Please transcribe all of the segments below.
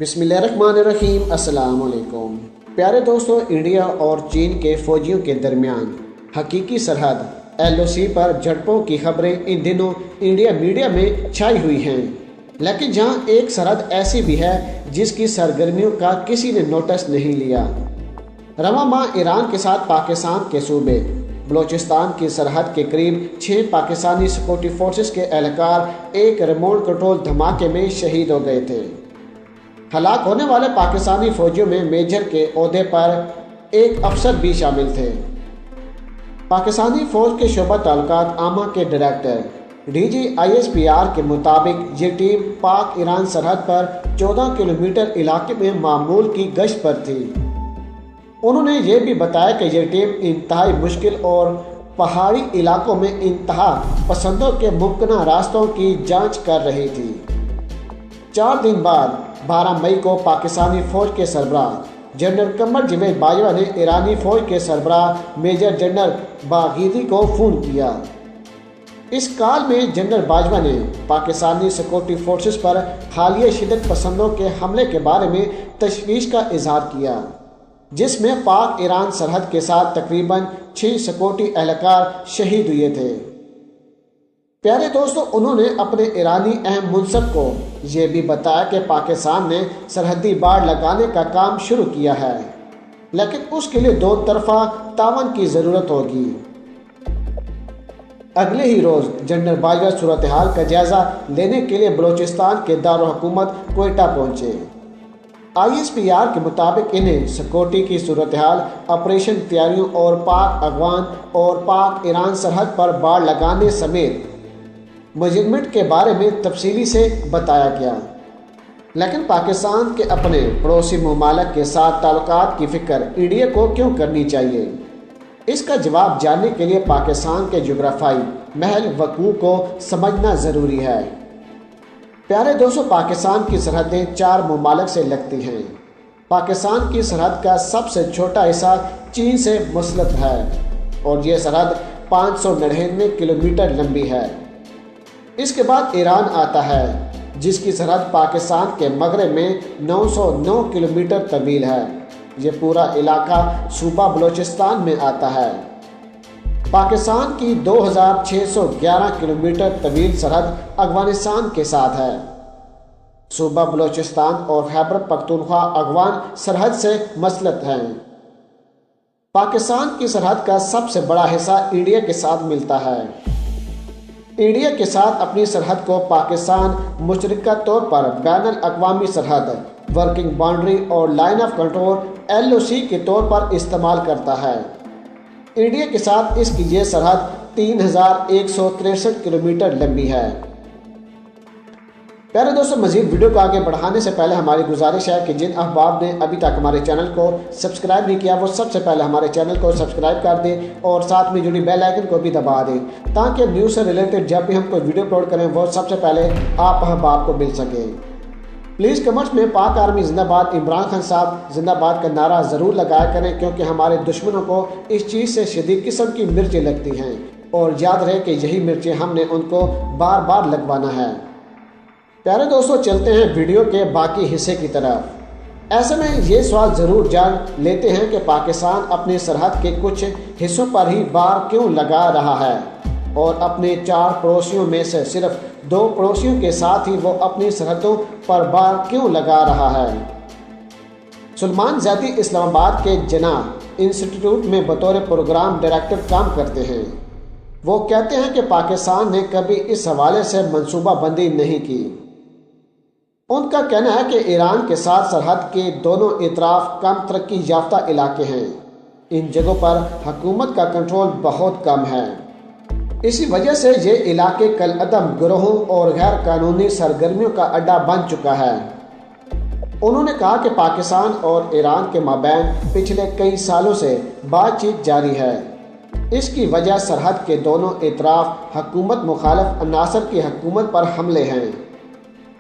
बिस्मिल्लाहिर्रहमानिर्रहीम। अस्सलाम वालेकुम। प्यारे दोस्तों, इंडिया और चीन के फौजियों के दरमियान हकीकी सरहद LOC पर झड़पों की खबरें इन दिनों इंडिया मीडिया में छाई हुई हैं। लेकिन जहां एक सरहद ऐसी भी है जिसकी सरगर्मियों का किसी ने नोटिस नहीं लिया। रवां माह ईरान के साथ पाकिस्तान के सूबे बलोचिस्तान की सरहद के करीब 6 पाकिस्तानी सिक्योरिटी फोर्सेस के एहलकार एक रिमोट कंट्रोल धमाके में शहीद हो गए थे। हलाक होने वाले पाकिस्तानी फौजियों में मेजर के ओहदे पर एक अफसर भी शामिल थे। पाकिस्तानी फौज के शोबा ताल्लुकात आमा के डायरेक्टर DG ISPR के मुताबिक ये टीम पाक ईरान सरहद पर 14 किलोमीटर इलाके में मामूल की गश्त पर थी। उन्होंने ये भी बताया कि यह टीम इंतहाई मुश्किल और पहाड़ी इलाकों में इंतहा पसंदों के मुमकिन रास्तों की जांच कर रही थी। 4 दिन बाद 12 मई को पाकिस्तानी फौज के सरबराह जनरल कमर जावेद बाजवा ने ईरानी फौज के सरबराह मेजर जनरल बागीदी को फ़ोन किया। इस कॉल में जनरल बाजवा ने पाकिस्तानी सिक्योरिटी फोर्सेस पर हालिया शिदत पसंदों के हमले के बारे में तशवीश का इजहार किया, जिसमें पाक ईरान सरहद के साथ तकरीबन 6 सिक्योरिटी एहलकार शहीद हुए थे। प्यारे दोस्तों, उन्होंने अपने ईरानी अहम मुंसब को ये भी बताया कि पाकिस्तान ने सरहदी बाड़ लगाने का काम शुरू किया है, लेकिन उसके लिए 2 तरफा तावन की ज़रूरत होगी। अगले ही रोज़ जनरल बाजवा सूरत हाल का जायज़ा लेने के लिए बलोचिस्तान के दारुल हुकूमत कोयटा पहुँचे। ISPR के मुताबिक इन्हें सिक्योरिटी की सूरत हाल, ऑपरेशन तैयारियों और पाक अफगान और पाक ईरान सरहद पर बाड़ लगाने समेत मेजरमेंट के बारे में तफसीली से बताया गया। लेकिन पाकिस्तान के अपने पड़ोसी ममालिक के साथ ताल्लुकात की फ़िक्र इंडिया को क्यों करनी चाहिए? इसका जवाब जानने के लिए पाकिस्तान के जोग्राफाई महल वकूअ को समझना ज़रूरी है। प्यारे दोस्तों, पाकिस्तान की सरहदें 4 ममालिक से लगती हैं। पाकिस्तान की सरहद का सबसे छोटा हिस्सा चीन से मुंसलिक है और ये सरहद 599 किलोमीटर लंबी है। इसके बाद ईरान आता है, जिसकी सरहद पाकिस्तान के मगरब में 909 किलोमीटर तवील है। ये पूरा इलाका सूबा बलोचिस्तान में आता है। पाकिस्तान की 2611 किलोमीटर तवील सरहद अफगानिस्तान के साथ है। सूबा बलोचिस्तान और खैबर पख्तूनख्वा अफगान सरहद से मुंसलिक हैं। पाकिस्तान की सरहद का सबसे बड़ा हिस्सा इंडिया के साथ मिलता है। इंडिया के साथ अपनी सरहद को पाकिस्तान मुशतरका तौर पर बैनुल अक़वामी सरहद, वर्किंग बाउंड्री और लाइन ऑफ कंट्रोल LOC के तौर पर इस्तेमाल करता है। इंडिया के साथ इसकी ये सरहद 3163 किलोमीटर लंबी है। प्यारे दोस्तों, मज़ीद वीडियो को आगे बढ़ाने से पहले हमारी गुजारिश है कि जिन अहबाब ने अभी तक हमारे चैनल को सब्सक्राइब नहीं किया, वो सबसे पहले हमारे चैनल को सब्सक्राइब कर दें और साथ में जुड़ी बेल आइकन को भी दबा दें, ताकि न्यूज़ से रिलेटेड जब भी हम कोई वीडियो अपलोड करें वो सबसे पहले आप अहबाब को मिल सके। प्लीज़ कमेंट्स में पाक आर्मी जिंदाबाद, इमरान खान साहब जिंदाबाद का नारा ज़रूर लगाया करें, क्योंकि हमारे दुश्मनों को इस चीज़ से शदीद किस्म की मिर्चें लगती हैं और याद रहे कि यही मिर्चें हमने उनको बार बार लगवाना है। प्यारे दोस्तों, चलते हैं वीडियो के बाकी हिस्से की तरफ। ऐसे में ये सवाल ज़रूर जान लेते हैं कि पाकिस्तान अपनी सरहद के कुछ हिस्सों पर ही बाड़ क्यों लगा रहा है और अपने 4 पड़ोसियों में से सिर्फ 2 पड़ोसियों के साथ ही वो अपनी सरहदों पर बाड़ क्यों लगा रहा है। सुलेमान ज़ैदी इस्लामाबाद के जिन्नाह इंस्टीट्यूट में बतौर प्रोग्राम डायरेक्टर काम करते हैं। वो कहते हैं कि पाकिस्तान ने कभी इस हवाले से मनसूबाबंदी नहीं की। उनका कहना है कि ईरान के साथ सरहद के दोनों इतराफ कम तरक्की याफ्ता इलाके हैं। इन जगहों पर हुकूमत का कंट्रोल बहुत कम है। इसी वजह से ये इलाके कलअदम गिरोहों और गैर कानूनी सरगर्मियों का अड्डा बन चुका है। उन्होंने कहा कि पाकिस्तान और ईरान के माबैन पिछले कई सालों से बातचीत जारी है। इसकी वजह सरहद के दोनों इतराफ हुकूमत मुखालिफ अनासर की हुकूमत पर हमले हैं।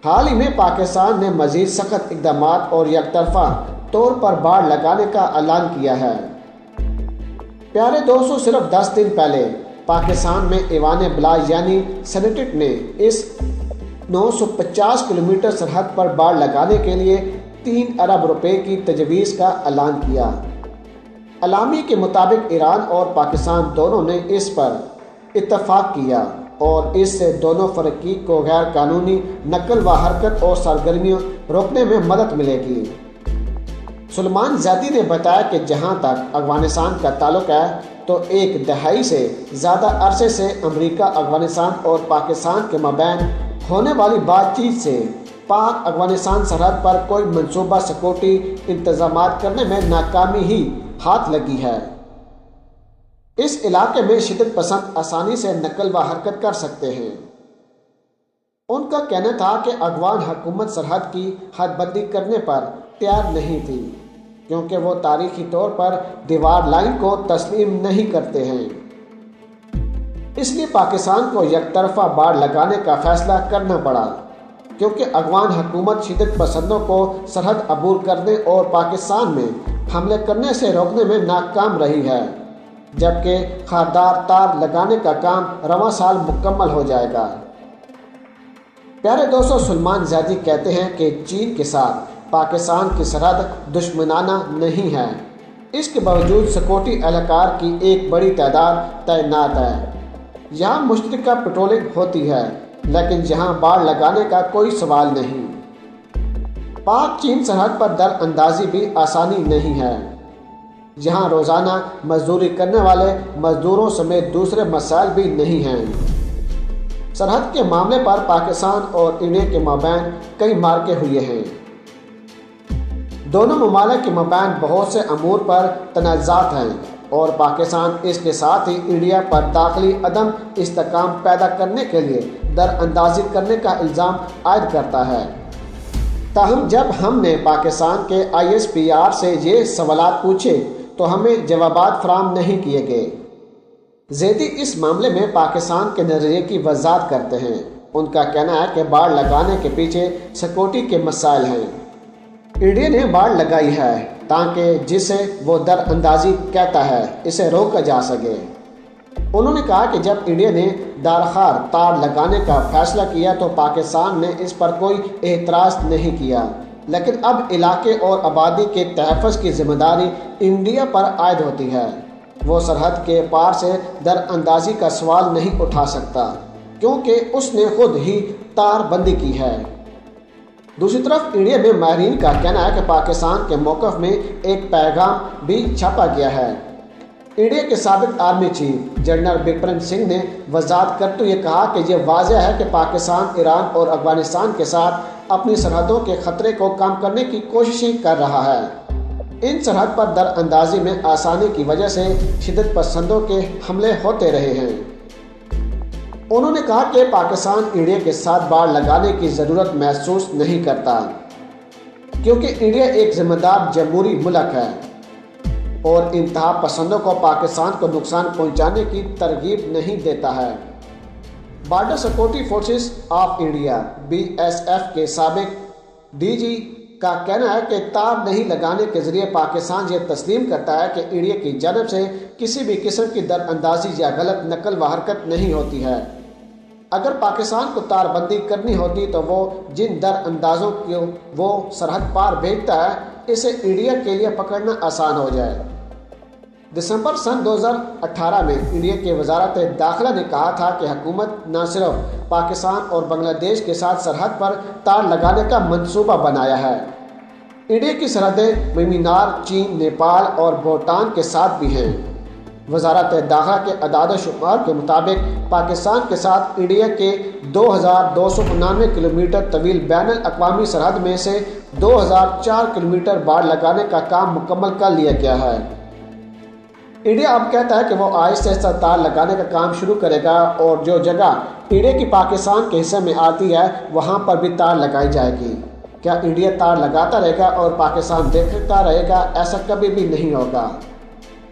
हाल ही में पाकिस्तान ने मज़ीद सख्त इक़दाम और यकतरफा तौर पर बाड़ लगाने का ऐलान किया है। प्यारे दोस्तों, सिर्फ 10 दिन पहले पाकिस्तान में ईवान बला यानी सेनेट ने इस 950 किलोमीटर सरहद पर बाड़ लगाने के लिए 3 अरब रुपए की तजवीज़ का ऐलान किया। अलामी के मुताबिक ईरान और पाकिस्तान दोनों ने इस पर इत्तफाक किया और इससे दोनों फरीक़ को गैर कानूनी नकल व हरकत और सरगर्मियों रोकने में मदद मिलेगी। सुलेमान ज़ैदी ने बताया कि जहां तक अफ़गानिस्तान का ताल्लुक है तो 1 दहाई से ज़्यादा अरसे से अमेरिका अफ़गानिस्तान और पाकिस्तान के मबैन होने वाली बातचीत से पाक अफ़गानिस्तान सरहद पर कोई मनसूबा सिक्योरिटी इंतज़ामात करने में नाकामी ही हाथ लगी है। इस इलाके में शिद्दत पसंद आसानी से नकल व हरकत कर सकते हैं। उनका कहना था कि अफ़गान हुकूमत सरहद की हदबंदी करने पर तैयार नहीं थी क्योंकि वो तारीखी तौर पर दीवार लाइन को तस्लीम नहीं करते हैं। इसलिए पाकिस्तान को यकतरफा बाड़ लगाने का फैसला करना पड़ा क्योंकि अफ़गान हुकूमत शिद्दत पसंदों को सरहद अबूर करने और पाकिस्तान में हमले करने से रोकने में नाकाम रही है, जबकि खारदार तार लगाने का काम रवां साल मुकम्मल हो जाएगा। प्यारे दोस्तों, सुलेमान ज़ैदी कहते हैं कि चीन के साथ पाकिस्तान की सरहद दुश्मनाना नहीं है। इसके बावजूद सिक्योरिटी एहलकार की एक बड़ी तादाद तैनात है। यहाँ मुश्तरका पेट्रोलिंग होती है, लेकिन यहाँ बाड़ लगाने का कोई सवाल नहीं। पाक चीन सरहद पर दरअंदाजी भी आसानी नहीं है। यहाँ रोज़ाना मजदूरी करने वाले मजदूरों समेत दूसरे मसाइल भी नहीं हैं। सरहद के मामले पर पाकिस्तान और इंडिया के मबैन कई मार्के हुए हैं। दोनों ममालिक के मबैन बहुत से अमूर पर तनाज़ात हैं और पाकिस्तान इसके साथ ही इंडिया पर दाखिली अदम इस्तेकाम पैदा करने के लिए दरअंदाजी करने का इल्ज़ाम आयद करता है। ताहम जब हमने पाकिस्तान के ISPR से ये सवालात पूछे तो हमें जवाबात फराहम नहीं किए गए। ज़ैदी इस मामले में पाकिस्तान के नज़रिए की वज़ाहत करते हैं। उनका कहना है कि बाड़ लगाने के पीछे सिक्योरिटी के मसाइल हैं। इंडिया ने बाड़ लगाई है ताकि जिसे वो दरअंदाजी कहता है इसे रोका जा सके। उन्होंने कहा कि जब इंडिया ने दारखार तार लगाने का फैसला किया तो पाकिस्तान ने इस पर कोई एतराज़ नहीं किया, लेकिन अब इलाके और आबादी के तहफ़्फ़ुज़ की जिम्मेदारी इंडिया पर आयद होती है। वो सरहद के पार से दरअंदाजी का सवाल नहीं उठा सकता क्योंकि उसने खुद ही तार बंदी की है। दूसरी तरफ इंडिया में माहिरीन का कहना है कि पाकिस्तान के मौक़िफ़ में एक पैगाम भी छापा गया है। इंडिया के साबिक़ army chief general Bipin Singh ने वज़ाहत करते हुए कहा कि यह वाज़ेह है कि पाकिस्तान ईरान और अफ़गानिस्तान के साथ अपनी सरहदों के ख़तरे को कम करने की कोशिशें कर रहा है। इन सरहद पर दरअंदाजी में आसानी की वजह से शिद्दत पसंदों के हमले होते रहे हैं। उन्होंने कहा कि पाकिस्तान इंडिया के साथ बाड़ लगाने की ज़रूरत महसूस नहीं करता क्योंकि इंडिया एक ज़िम्मेदार जमहूरी मुल्क है और इंतहा पसंदों को पाकिस्तान को नुकसान पहुंचाने की तरगीब नहीं देता है। Border security forces of India BSF के साबिक़ DG का कहना है कि तार नहीं लगाने के ज़रिए पाकिस्तान ये तस्लीम करता है कि इंडिया की जानब से किसी भी किस्म की दरअंदाजी या गलत नकल व हरकत नहीं होती है। अगर पाकिस्तान को तारबंदी करनी होती तो वो जिन दरअंदाजों को वो सरहद पार भेजता है इसे इंडिया के लिए पकड़ना आसान हो जाए। दिसंबर सन 2018 में इंडिया के वजारत दाखिला ने कहा था कि हुकूमत न सिर्फ पाकिस्तान और बांग्लादेश के साथ सरहद पर तार लगाने का मंसूबा बनाया है। इंडिया की सरहदें म्यांमार, चीन, नेपाल और भूटान के साथ भी हैं। वजारत दाखिला के अदाद शुमार के मुताबिक पाकिस्तान के साथ इंडिया के 2299 किलोमीटर तवील बैनुल अक़वामी सरहद में से 2004 किलोमीटर बाड़ लगाने का काम मुकम्मल कर लिया गया है। इंडिया अब कहता है कि वो आहिस्ता आहिस्ता तार लगाने का काम शुरू करेगा और जो जगह इंडिया की पाकिस्तान के हिस्से में आती है वहाँ पर भी तार लगाई जाएगी। क्या इंडिया तार लगाता रहेगा और पाकिस्तान देखता रहेगा? ऐसा कभी भी नहीं होगा।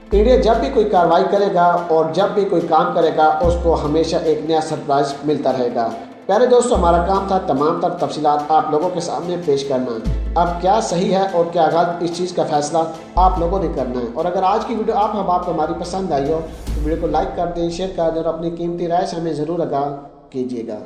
इंडिया जब भी कोई कार्रवाई करेगा और जब भी कोई काम करेगा उसको हमेशा एक नया सरप्राइज मिलता रहेगा। प्यारे दोस्तों, हमारा काम था तमाम तर तफसीलात आप लोगों के सामने पेश करना। अब क्या सही है और क्या गलत, इस चीज़ का फैसला आप लोगों ने करना है। और अगर आज की वीडियो आपको हमारी पसंद आई हो तो वीडियो को लाइक कर दें, शेयर कर दें और अपनी कीमती राय से हमें ज़रूर आगाह कीजिएगा।